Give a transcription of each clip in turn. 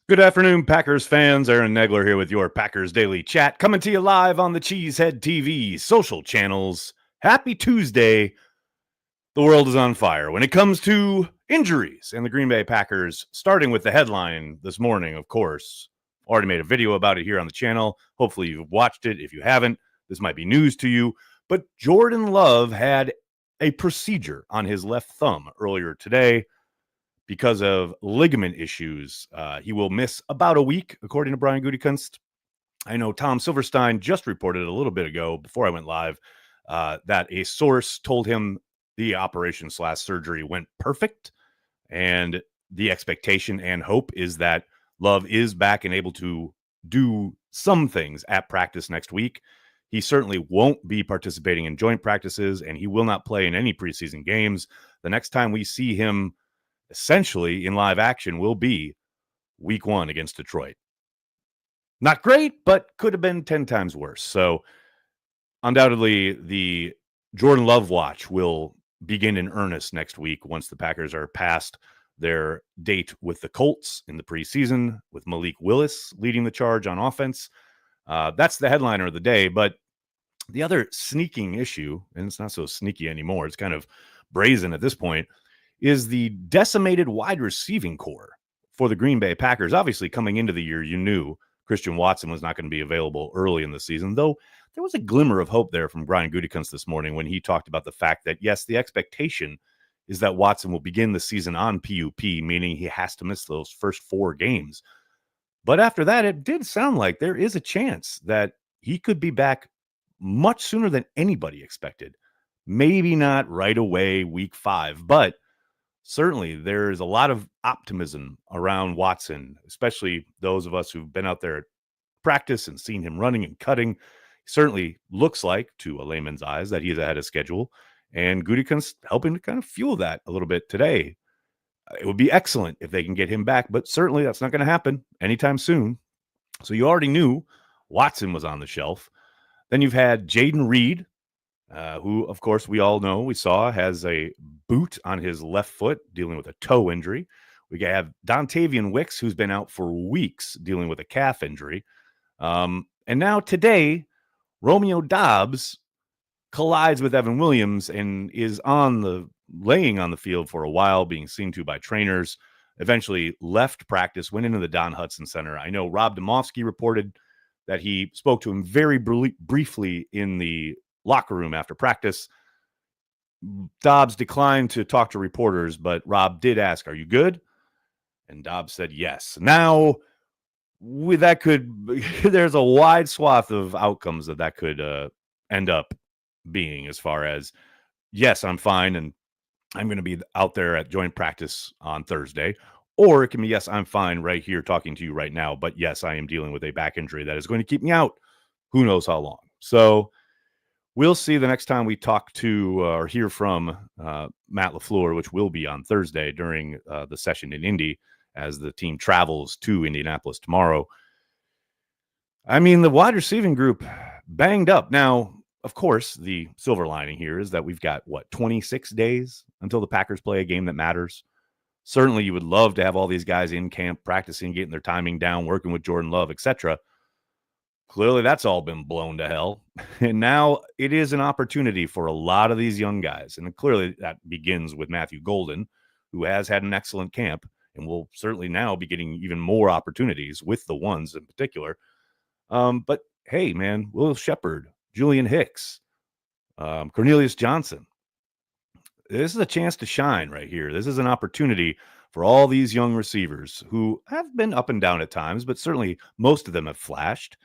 Good afternoon, Packers fans. Aaron Nagler here with your Packers Daily Chat, coming to you live on the CHTV social channels. Happy Tuesday. The world is on fire when it comes to injuries and the Green Bay Packers, starting with the headline this morning, of course. Already made a video about it here on the channel. Hopefully you've watched it. If you haven't, this might be news to you. But Jordan Love had a procedure on his left thumb earlier today. Because of ligament issues. He will miss about a week, according to Brian Gutekunst. I know Tom Silverstein just reported a little bit ago, before I went live, that a source told him the operation/surgery went perfect, and the expectation and hope is that Love is back and able to do some things at practice next week. He certainly won't be participating in joint practices, and he will not play in any preseason games. The next time we see him essentially in live action will be week 1 against Detroit. Not great, but could have been 10 times worse. So undoubtedly the Jordan Love watch will begin in earnest next week once the Packers are past their date with the Colts in the preseason, with Malik Willis leading the charge on offense. That's the headliner of the day. But the other sneaking issue, and it's not so sneaky anymore, it's kind of brazen at this point, is the decimated wide receiving core for the Green Bay Packers. Obviously, coming into the year, you knew Christian Watson was not going to be available early in the season, though there was a glimmer of hope there from Brian Gutekunst this morning when he talked about the fact that, yes, the expectation is that Watson will begin the season on PUP, meaning he has to miss those first 4 games. But after that, it did sound like there is a chance that he could be back much sooner than anybody expected. Maybe not right away, week 5, but certainly there's a lot of optimism around Watson, especially those of us who've been out there at practice and seen him running and cutting. He certainly looks like, to a layman's eyes, that he's ahead of schedule. And Gutekunst helping to kind of fuel that a little bit today. It would be excellent if they can get him back, but certainly that's not going to happen anytime soon. So you already knew Watson was on the shelf. Then you've had Jaden Reed, who, of course, we all know, we saw, has a boot on his left foot, dealing with a toe injury. We have Dontavian Wicks, who's been out for weeks, dealing with a calf injury. And now today, Romeo Doubs collides with Evan Williams and is laying on the field for a while, being seen to by trainers. Eventually left practice, went into the Don Hudson Center. I know Rob Domofsky reported that he spoke to him very briefly in the locker room after practice. Dobbs declined to talk to reporters, but Rob did ask, "Are you good?" And Dobbs said yes. Now, there's a wide swath of outcomes that could end up being, as far as, yes, I'm fine and I'm going to be out there at joint practice on Thursday. Or it can be, yes, I'm fine right here talking to you right now, but yes, I am dealing with a back injury that is going to keep me out who knows how long. So we'll see the next time we talk to or hear from Matt LaFleur, which will be on Thursday during the session in Indy as the team travels to Indianapolis tomorrow. I mean, the wide receiving group banged up. Now, of course, the silver lining here is that we've got, 26 days until the Packers play a game that matters. Certainly, you would love to have all these guys in camp, practicing, getting their timing down, working with Jordan Love, etc. Clearly, that's all been blown to hell. And now it is an opportunity for a lot of these young guys. And clearly that begins with Matthew Golden, who has had an excellent camp and will certainly now be getting even more opportunities with the ones in particular. But hey, man, Will Shepard, Julian Hicks, Cornelius Johnson. This is a chance to shine right here. This is an opportunity for all these young receivers who have been up and down at times, but certainly most of them have flashed.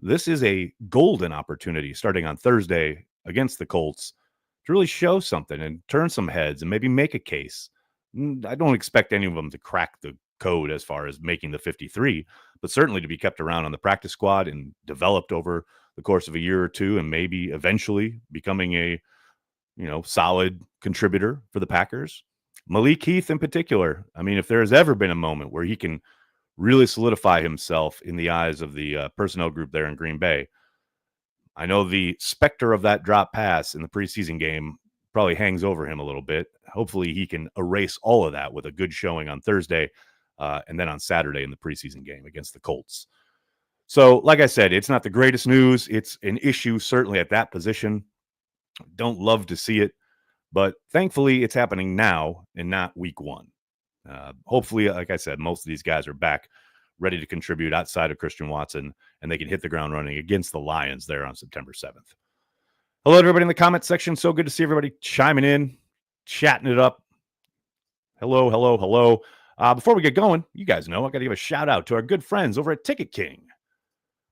This is a golden opportunity starting on Thursday against the Colts to really show something and turn some heads and maybe make a case. I don't expect any of them to crack the code as far as making the 53, but certainly to be kept around on the practice squad and developed over the course of a year or two, and maybe eventually becoming a solid contributor for the Packers. Malik Heath in particular. I mean, if there has ever been a moment where he can really solidify himself in the eyes of the personnel group there in Green Bay, I know the specter of that drop pass in the preseason game probably hangs over him a little bit. Hopefully he can erase all of that with a good showing on Thursday. and then on Saturday in the preseason game against the Colts. So, like I said, it's not the greatest news. It's an issue, certainly at that position. Don't love to see it, but thankfully it's happening now and not week one. Hopefully, like I said, most of these guys are back ready to contribute outside of Christian Watson, and they can hit the ground running against the Lions there on September 7th. Hello, everybody in the comment section. So good to see everybody chiming in, chatting it up. Hello, hello, hello. Before we get going, you guys know I got to give a shout out to our good friends over at Ticket King.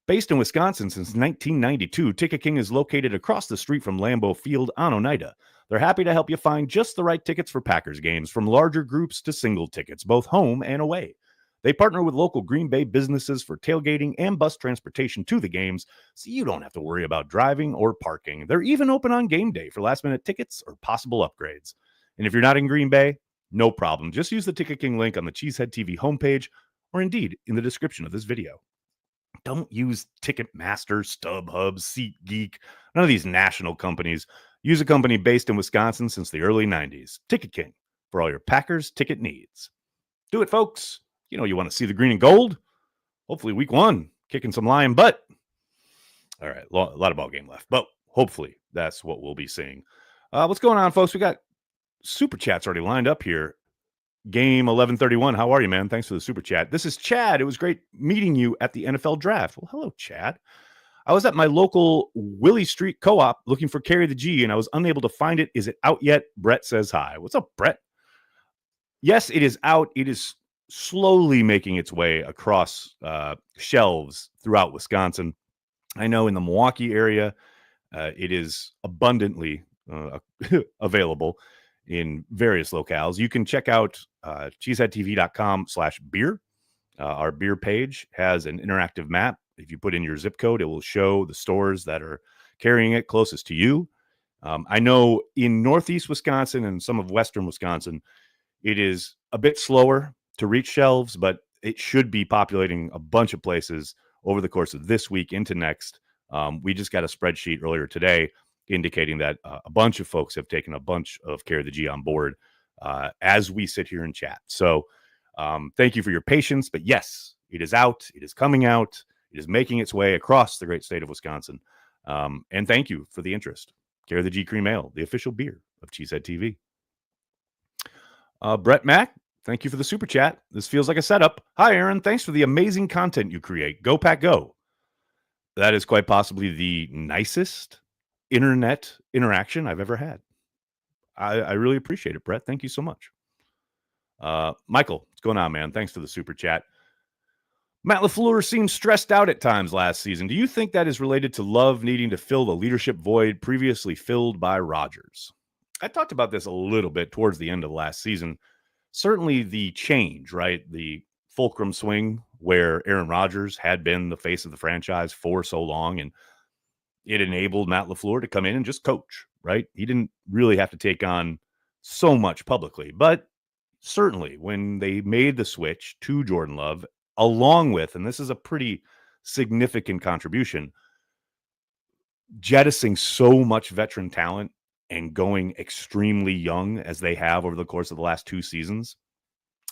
Based in Wisconsin since 1992, Ticket King is located across the street from Lambeau Field on Oneida. They're happy to help you find just the right tickets for Packers games, from larger groups to single tickets, both home and away. They partner with local Green Bay businesses for tailgating and bus transportation to the games, so you don't have to worry about driving or parking. They're even open on game day for last-minute tickets or possible upgrades. And if you're not in Green Bay, no problem. Just use the Ticket King link on the Cheesehead TV homepage, or indeed in the description of this video. Don't use Ticketmaster, StubHub, SeatGeek, none of these national companies. Use a company based in Wisconsin since the early 90s. Ticket King, for all your Packers ticket needs. Do it, folks. You know you want to see the green and gold. Hopefully week one, kicking some Lion butt. All right, a lot of ball game left, but hopefully that's what we'll be seeing. What's going on, folks? We got super chats already lined up here. Game 1131. How are you, man? Thanks for the super chat. This is Chad. It was great meeting you at the NFL draft. Well, hello, Chad. I was at my local Willie Street Co-op looking for Carry the G, and I was unable to find it. Is it out yet? Brett says hi. What's up, Brett? Yes, it is out. It is slowly making its way across shelves throughout Wisconsin. I know in the Milwaukee area, it is abundantly available in various locales. You can check out cheeseheadtv.com/beer. Our beer page has an interactive map. If you put in your zip code, it will show the stores that are carrying it closest to you. I know in Northeast Wisconsin and some of Western Wisconsin, it is a bit slower to reach shelves, but it should be populating a bunch of places over the course of this week into next. We just got a spreadsheet earlier today indicating that a bunch of folks have taken a bunch of Carry the G on board as we sit here and chat. So thank you for your patience. But yes, it is out. It is coming out. It is making its way across the great state of Wisconsin. And thank you for the interest. Carry the G Cream Ale, the official beer of Cheesehead TV. Brett Mack, thank you for the super chat. This feels like a setup. Hi, Aaron. Thanks for the amazing content you create. Go Pack Go. That is quite possibly the nicest internet interaction I've ever had. I really appreciate it, Brett. Thank you so much. Michael, what's going on, man? Thanks for the super chat. Matt LaFleur seemed stressed out at times last season. Do you think that is related to Love needing to fill the leadership void previously filled by Rodgers? I talked about this a little bit towards the end of last season. Certainly the change, right? The fulcrum swing where Aaron Rodgers had been the face of the franchise for so long, and it enabled Matt LaFleur to come in and just coach, right? He didn't really have to take on so much publicly, but certainly when they made the switch to Jordan Love, along with, and this is a pretty significant contribution, jettisoning so much veteran talent and going extremely young as they have over the course of the last two seasons,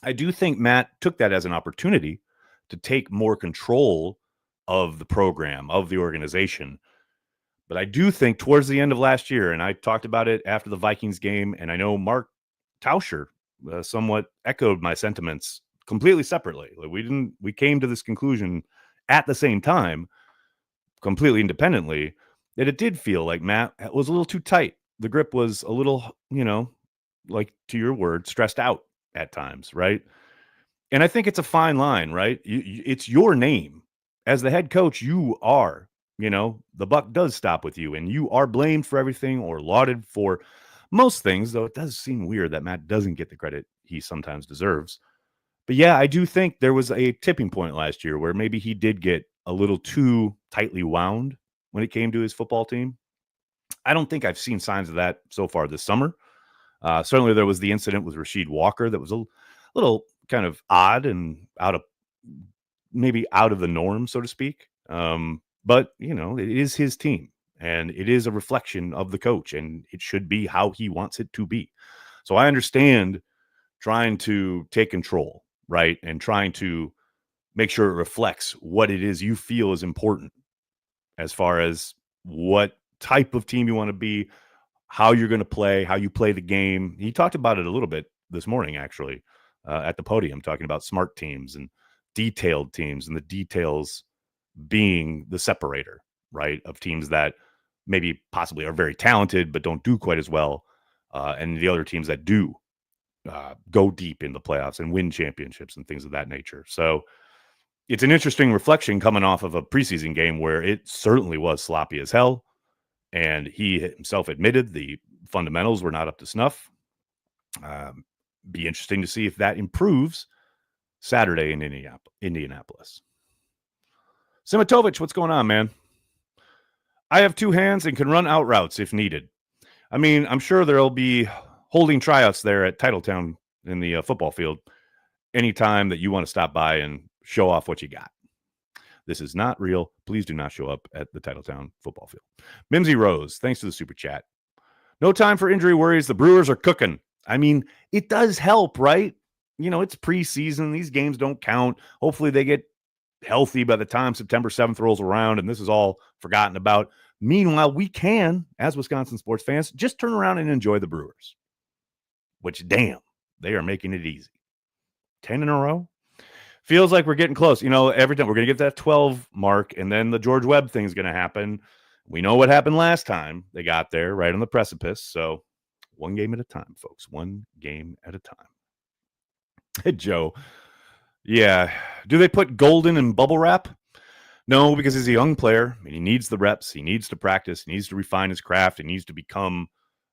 I do think Matt took that as an opportunity to take more control of the program, of the organization. But I do think towards the end of last year, and I talked about it after the Vikings game, and I know Mark Tauscher somewhat echoed my sentiments completely separately. Like we came to this conclusion at the same time, completely independently, that it did feel like Matt was a little too tight. The grip was a little, like to your word, stressed out at times, right? And I think it's a fine line, right? It's your name. As the head coach, you are, the buck does stop with you, and you are blamed for everything or lauded for most things, though it does seem weird that Matt doesn't get the credit he sometimes deserves. But yeah, I do think there was a tipping point last year where maybe he did get a little too tightly wound when it came to his football team. I don't think I've seen signs of that so far this summer. Certainly there was the incident with Rasheed Walker that was a little kind of odd and out of the norm, so to speak. But, it is his team, and it is a reflection of the coach, and it should be how he wants it to be. So I understand trying to take control right? And trying to make sure it reflects what it is you feel is important as far as what type of team you want to be, how you're going to play, how you play the game. He talked about it a little bit this morning, actually, at the podium, talking about smart teams and detailed teams, and the details being the separator, right, of teams that maybe possibly are very talented but don't do quite as well, and the other teams that do go deep in the playoffs and win championships and things of that nature. So it's an interesting reflection coming off of a preseason game where it certainly was sloppy as hell. And he himself admitted the fundamentals were not up to snuff. Be interesting to see if that improves Saturday in Indianapolis. Simitovich, what's going on, man? I have two hands and can run out routes if needed. I mean, I'm sure there'll be holding tryouts there at Titletown in the football field anytime that you want to stop by and show off what you got. This is not real. Please do not show up at the Titletown football field. Mimsy Rose, thanks to the super chat. No time for injury worries. The Brewers are cooking. I mean, it does help, right? You know, it's preseason. These games don't count. Hopefully they get healthy by the time September 7th rolls around and this is all forgotten about. Meanwhile, we can, as Wisconsin sports fans, just turn around and enjoy the Brewers. Which, damn, they are making it easy. 10 in a row? Feels like we're getting close. You know, every time we're going to get that 12 mark, and then the George Webb thing is going to happen. We know what happened last time. They got there right on the precipice. So one game at a time, folks. One game at a time. Hey, Joe. Yeah. Do they put Golden in bubble wrap? No, because he's a young player and he needs the reps. He needs to practice. He needs to refine his craft. He needs to become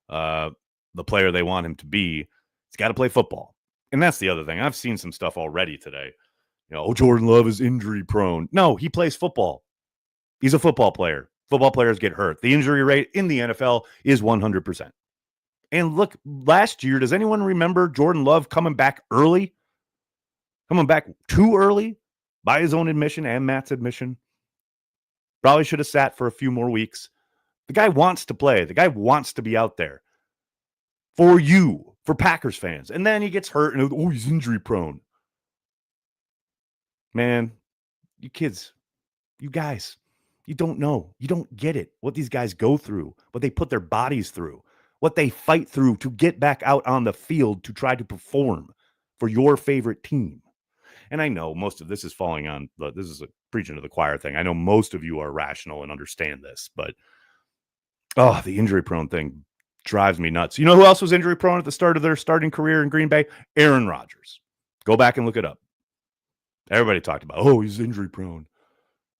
the player they want him to be. He's got to play football. And that's the other thing. I've seen some stuff already today. You know, Jordan Love is injury prone. No, he plays football. He's a football player. Football players get hurt. The injury rate in the NFL is 100%. And look, last year, does anyone remember Jordan Love coming back early? Coming back too early by his own admission and Matt's admission? Probably should have sat for a few more weeks. The guy wants to play. The guy wants to be out there for you, for Packers fans. And then he gets hurt and, oh, he's injury prone. Man, you kids, you guys, you don't know. You don't get it. What these guys go through, what they put their bodies through, what they fight through to get back out on the field to try to perform for your favorite team. And I know most of this is falling on, this is a preaching to the choir thing. I know most of you are rational and understand this, but the injury prone thing drives me nuts. You know who else was injury prone at the start of their starting career in Green Bay? Aaron Rodgers. Go back and look it up. Everybody talked about, he's injury prone.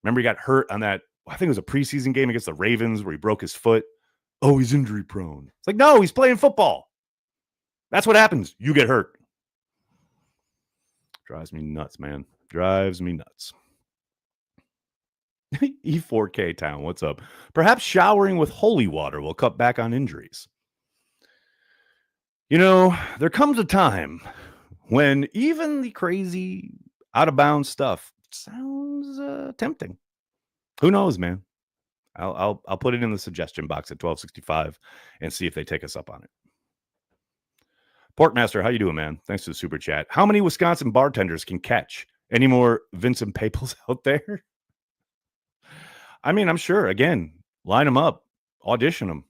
Remember he got hurt on that, I think it was a preseason game against the Ravens where he broke his foot. Oh, he's injury prone. It's like, no, he's playing football. That's what happens. You get hurt. Drives me nuts, man. Drives me nuts. E4K Town, what's up? Perhaps showering with holy water will cut back on injuries. You know, there comes a time when even the crazy, out-of-bounds stuff sounds tempting. Who knows, man? I'll put it in the suggestion box at 1265 and see if they take us up on it. Porkmaster, how you doing, man? Thanks for the super chat. How many Wisconsin bartenders can catch? Any more Vincent Papals out there? I mean, I'm sure. Again, line them up, audition them,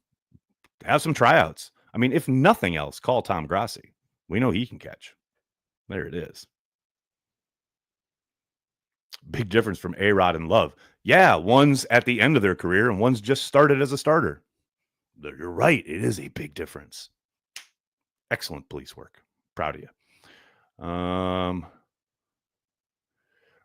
have some tryouts. I mean, if nothing else, call Tom Grassi. We know he can catch. There it is. Big difference from A-Rod and Love. Yeah, one's at the end of their career and one's just started as a starter. You're right. It is a big difference. Excellent police work. Proud of you.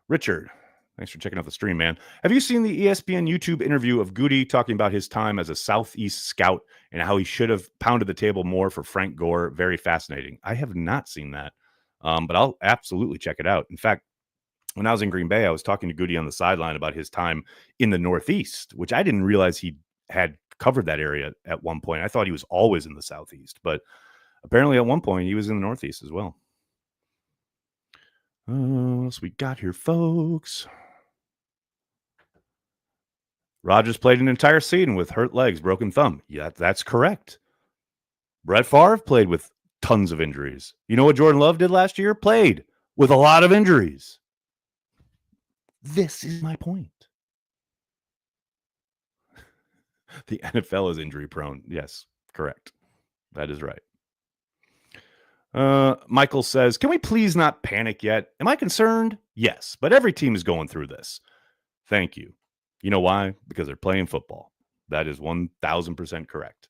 Richard, thanks for checking out the stream, man. Have you seen the ESPN YouTube interview of Goody talking about his time as a Southeast scout and how he should have pounded the table more for Frank Gore? Very fascinating. I have not seen that, but I'll absolutely check it out. In fact, when I was in Green Bay, I was talking to Goody on the sideline about his time in the Northeast, which I didn't realize he had covered that area at one point. I thought he was always in the Southeast, but apparently at one point he was in the Northeast as well. What else we got here, folks? Rodgers played an entire season with hurt legs, broken thumb. Yeah, that's correct. Brett Favre played with tons of injuries. You know what Jordan Love did last year? Played with a lot of injuries. This is my point. The NFL is injury prone. Yes, correct. That is right. Michael says, can we please not panic yet? Am I concerned? Yes, but every team is going through this. Thank you. You know why? Because they're playing football. That is 1000% correct.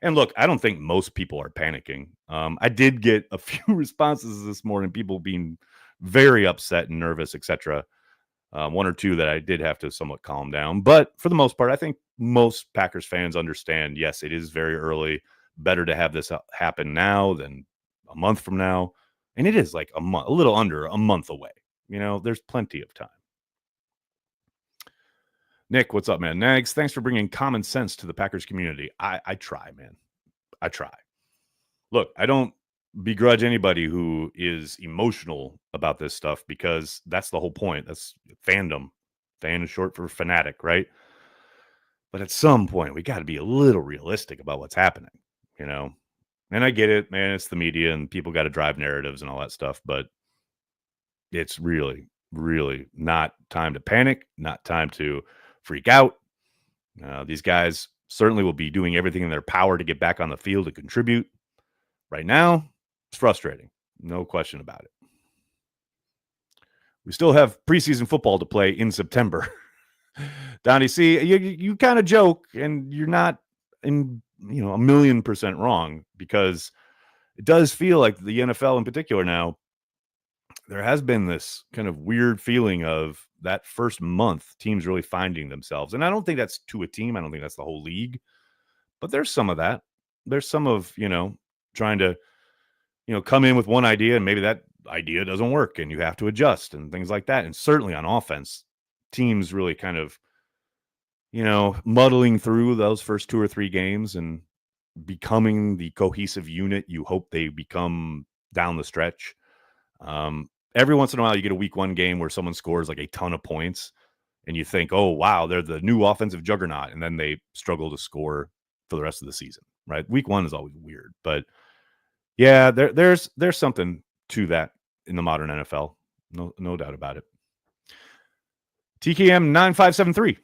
And look, I don't think most people are panicking. I did get a few responses this morning, people being very upset and nervous, etc. One or two that I did have to somewhat calm down. But for the most part, I think most Packers fans understand, yes, it is very early. Better to have this happen now than a month from now. And it is like a month, a little under a month away. You know, there's plenty of time. Nick, what's up, man? Nags, thanks for bringing common sense to the Packers community. I try, man. I try. Look, I don't begrudge anybody who is emotional about this stuff because that's the whole point. That's fandom. Fan is short for fanatic, right? But at some point, we got to be a little realistic about what's happening, you know? And I get it, man. It's the media and people got to drive narratives and all that stuff. But it's really, really not time to panic, not time to freak out. These guys certainly will be doing everything in their power to get back on the field and contribute. Right now, it's frustrating. No question about it. We still have preseason football to play in September. Donnie, see, you kind of joke, and you're not in, 1,000,000% wrong, because it does feel like the NFL in particular now, there has been this kind of weird feeling of that first month, teams really finding themselves. And I don't think that's to a team. I don't think that's the whole league. But there's some of that. There's some of, trying to, come in with one idea and maybe that idea doesn't work and you have to adjust and things like that. And certainly on offense, teams really kind of, muddling through those first 2 or 3 games and becoming the cohesive unit you hope they become down the stretch. Every once in a while, you get a week 1 game where someone scores like a ton of points and you think, oh, wow, they're the new offensive juggernaut. And then they struggle to score for the rest of the season, right? Week 1 is always weird. But yeah, there's something to that in the modern NFL. No doubt about it. TKM 9573.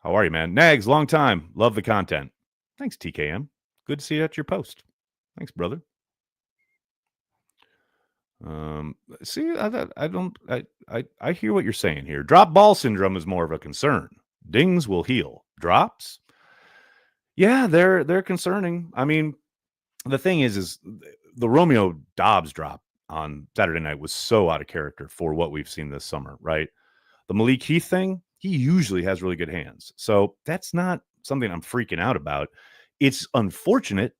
How are you, man? Nags, long time. Love the content. Thanks, TKM. Good to see you at your post. Thanks, brother. See, I hear what you're saying here. Drop ball syndrome is more of a concern. Dings will heal. Drops? Yeah, they're concerning. I mean, the thing is the Romeo Dobbs drop on Saturday night was so out of character for what we've seen this summer, right? The Malik Heath thing, he usually has really good hands. So that's not something I'm freaking out about. It's unfortunate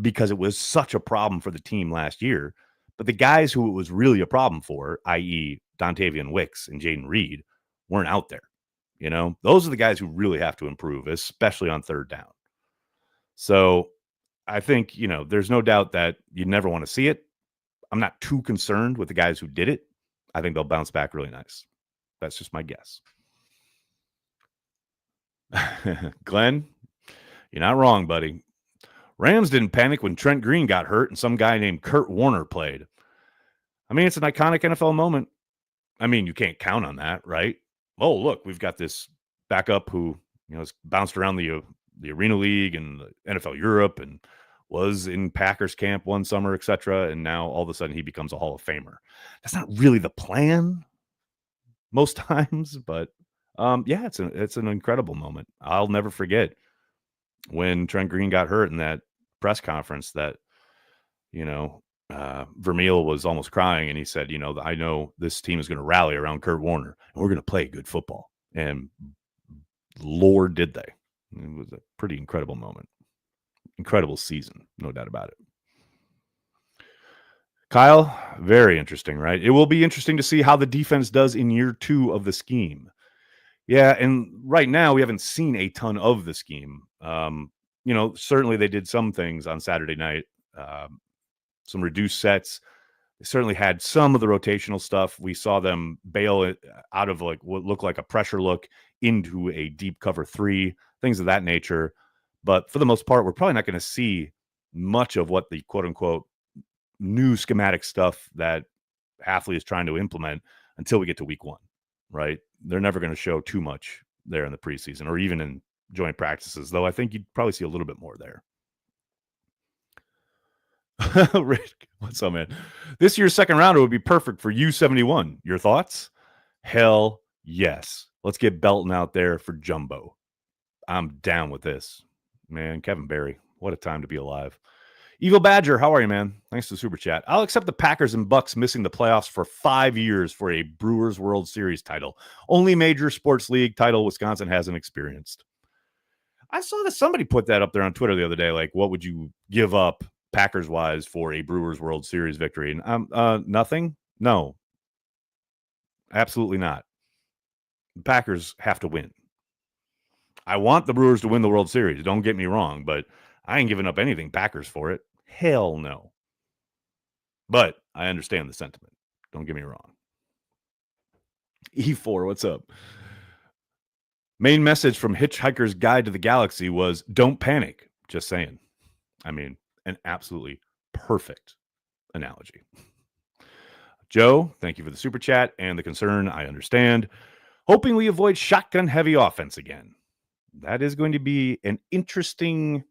because it was such a problem for the team last year. But the guys who it was really a problem for, i.e. Dontavian Wicks and Jaden Reed, weren't out there. Those are the guys who really have to improve, especially on third down. So I think, there's no doubt that you never want to see it. I'm not too concerned with the guys who did it. I think they'll bounce back really nice. That's just my guess. Glenn, you're not wrong, buddy. Rams didn't panic when Trent Green got hurt and some guy named Kurt Warner played. I mean, it's an iconic NFL moment. I mean, you can't count on that, right? Oh, look, we've got this backup who, has bounced around the Arena League and the NFL Europe and was in Packers camp one summer, etc. And now all of a sudden he becomes a Hall of Famer. That's not really the plan most times, but yeah, it's an incredible moment. I'll never forget when Trent Green got hurt in that press conference that, Vermeil was almost crying and he said, I know this team is going to rally around Kurt Warner and we're going to play good football. And Lord, did they. It was a pretty incredible moment. Incredible season, no doubt about it. Kyle, very interesting, right? It will be interesting to see how the defense does in year 2 of the scheme. Yeah, and right now we haven't seen a ton of the scheme. Certainly they did some things on Saturday night, some reduced sets. They certainly had some of the rotational stuff. We saw them bail it out of like what looked like a pressure look into a deep cover 3, things of that nature. But for the most part, we're probably not going to see much of what the quote unquote new schematic stuff that Halfley is trying to implement until we get to week 1, right? They're never going to show too much there in the preseason or even in joint practices, though I think you'd probably see a little bit more there. Rick, what's up, man? This year's second rounder would be perfect for U71. Your thoughts? Hell yes. Let's get Belton out there for Jumbo. I'm down with this. Man, Kevin Barry, what a time to be alive. Evil Badger, how are you, man? Thanks to the super chat. I'll accept the Packers and Bucks missing the playoffs for 5 years for a Brewers World Series title. Only major sports league title Wisconsin hasn't experienced. I saw that somebody put that up there on Twitter the other day. Like, what would you give up Packers-wise for a Brewers World Series victory? And nothing? No. Absolutely not. The Packers have to win. I want the Brewers to win the World Series. Don't get me wrong, but I ain't giving up anything Packers for it. Hell no. But I understand the sentiment. Don't get me wrong. E4, what's up? Main message from Hitchhiker's Guide to the Galaxy was, don't panic. Just saying. I mean, an absolutely perfect analogy. Joe, thank you for the super chat and the concern. I understand. Hoping we avoid shotgun-heavy offense again. That is going to be an interesting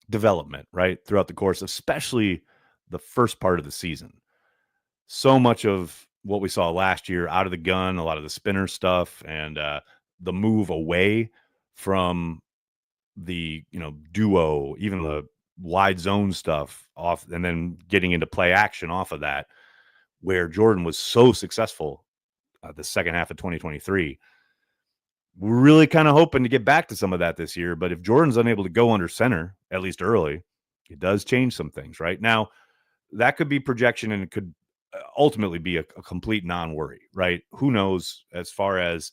development, right, throughout the course, especially the first part of the season. So much of what we saw last year out of the gun, a lot of the spinner stuff, and the move away from the duo, even the wide zone stuff off, and then getting into play action off of that, where Jordan was so successful the second half of 2023. We're really kind of hoping to get back to some of that this year. But if Jordan's unable to go under center, at least early, it does change some things, right? Now, that could be projection, and it could ultimately be a complete non-worry, right? Who knows as far as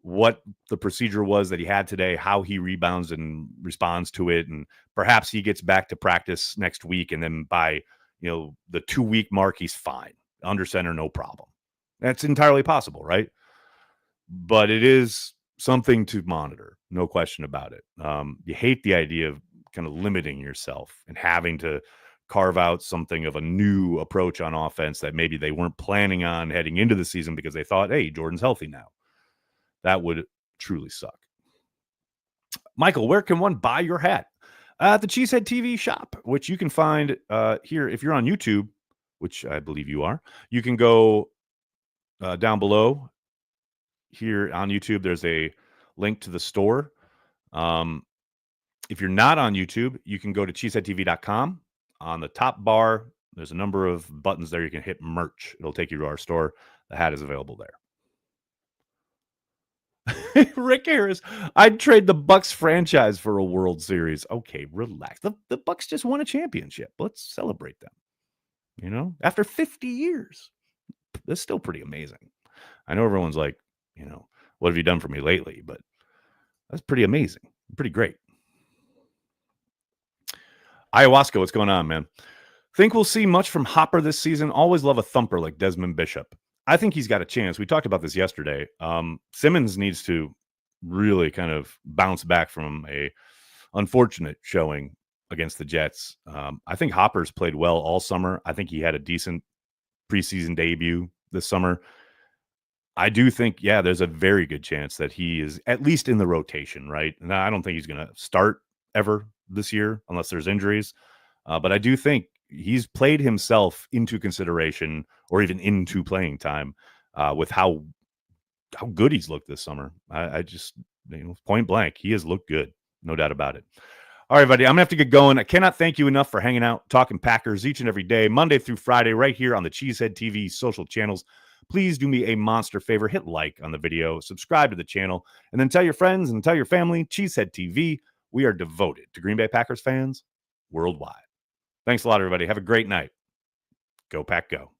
what the procedure was that he had today, how he rebounds and responds to it. And perhaps he gets back to practice next week. And then by, the 2-week mark, he's fine. Under center, no problem. That's entirely possible, right? But it is something to monitor, no question about it. You hate the idea of kind of limiting yourself and having to carve out something of a new approach on offense that maybe they weren't planning on heading into the season because they thought, hey, Jordan's healthy now. That would truly suck. Michael, where can one buy your hat? At the Cheesehead TV shop, which you can find here. If you're on YouTube, which I believe you are, you can go down below here on YouTube. There's a link to the store. If you're not on YouTube, you can go to cheeseheadtv.com. On the top bar, there's a number of buttons there. You can hit merch. It'll take you to our store. The hat is available there. Rick Harris, I'd trade the Bucks franchise for a World Series. Okay, relax. The Bucks just won a championship. Let's celebrate them. After 50 years. That's still pretty amazing. I know everyone's like, what have you done for me lately? But that's pretty amazing. Pretty great. Ayahuasca, what's going on, man? Think we'll see much from Hopper this season? Always love a thumper like Desmond Bishop. I think he's got a chance. We talked about this yesterday. Simmons needs to really kind of bounce back from a unfortunate showing against the Jets. I think Hopper's played well all summer. I think he had a decent preseason debut this summer. I do think, there's a very good chance that he is at least in the rotation, right? And I don't think he's going to start ever this year unless there's injuries. But I do think he's played himself into consideration or even into playing time with how good he's looked this summer. I just, point blank, he has looked good. No doubt about it. All right, buddy, I'm going to have to get going. I cannot thank you enough for hanging out, talking Packers each and every day, Monday through Friday, right here on the Cheesehead TV social channels. Please do me a monster favor. Hit like on the video, subscribe to the channel, and then tell your friends and tell your family. Cheesehead TV, we are devoted to Green Bay Packers fans worldwide. Thanks a lot, everybody. Have a great night. Go Pack, go.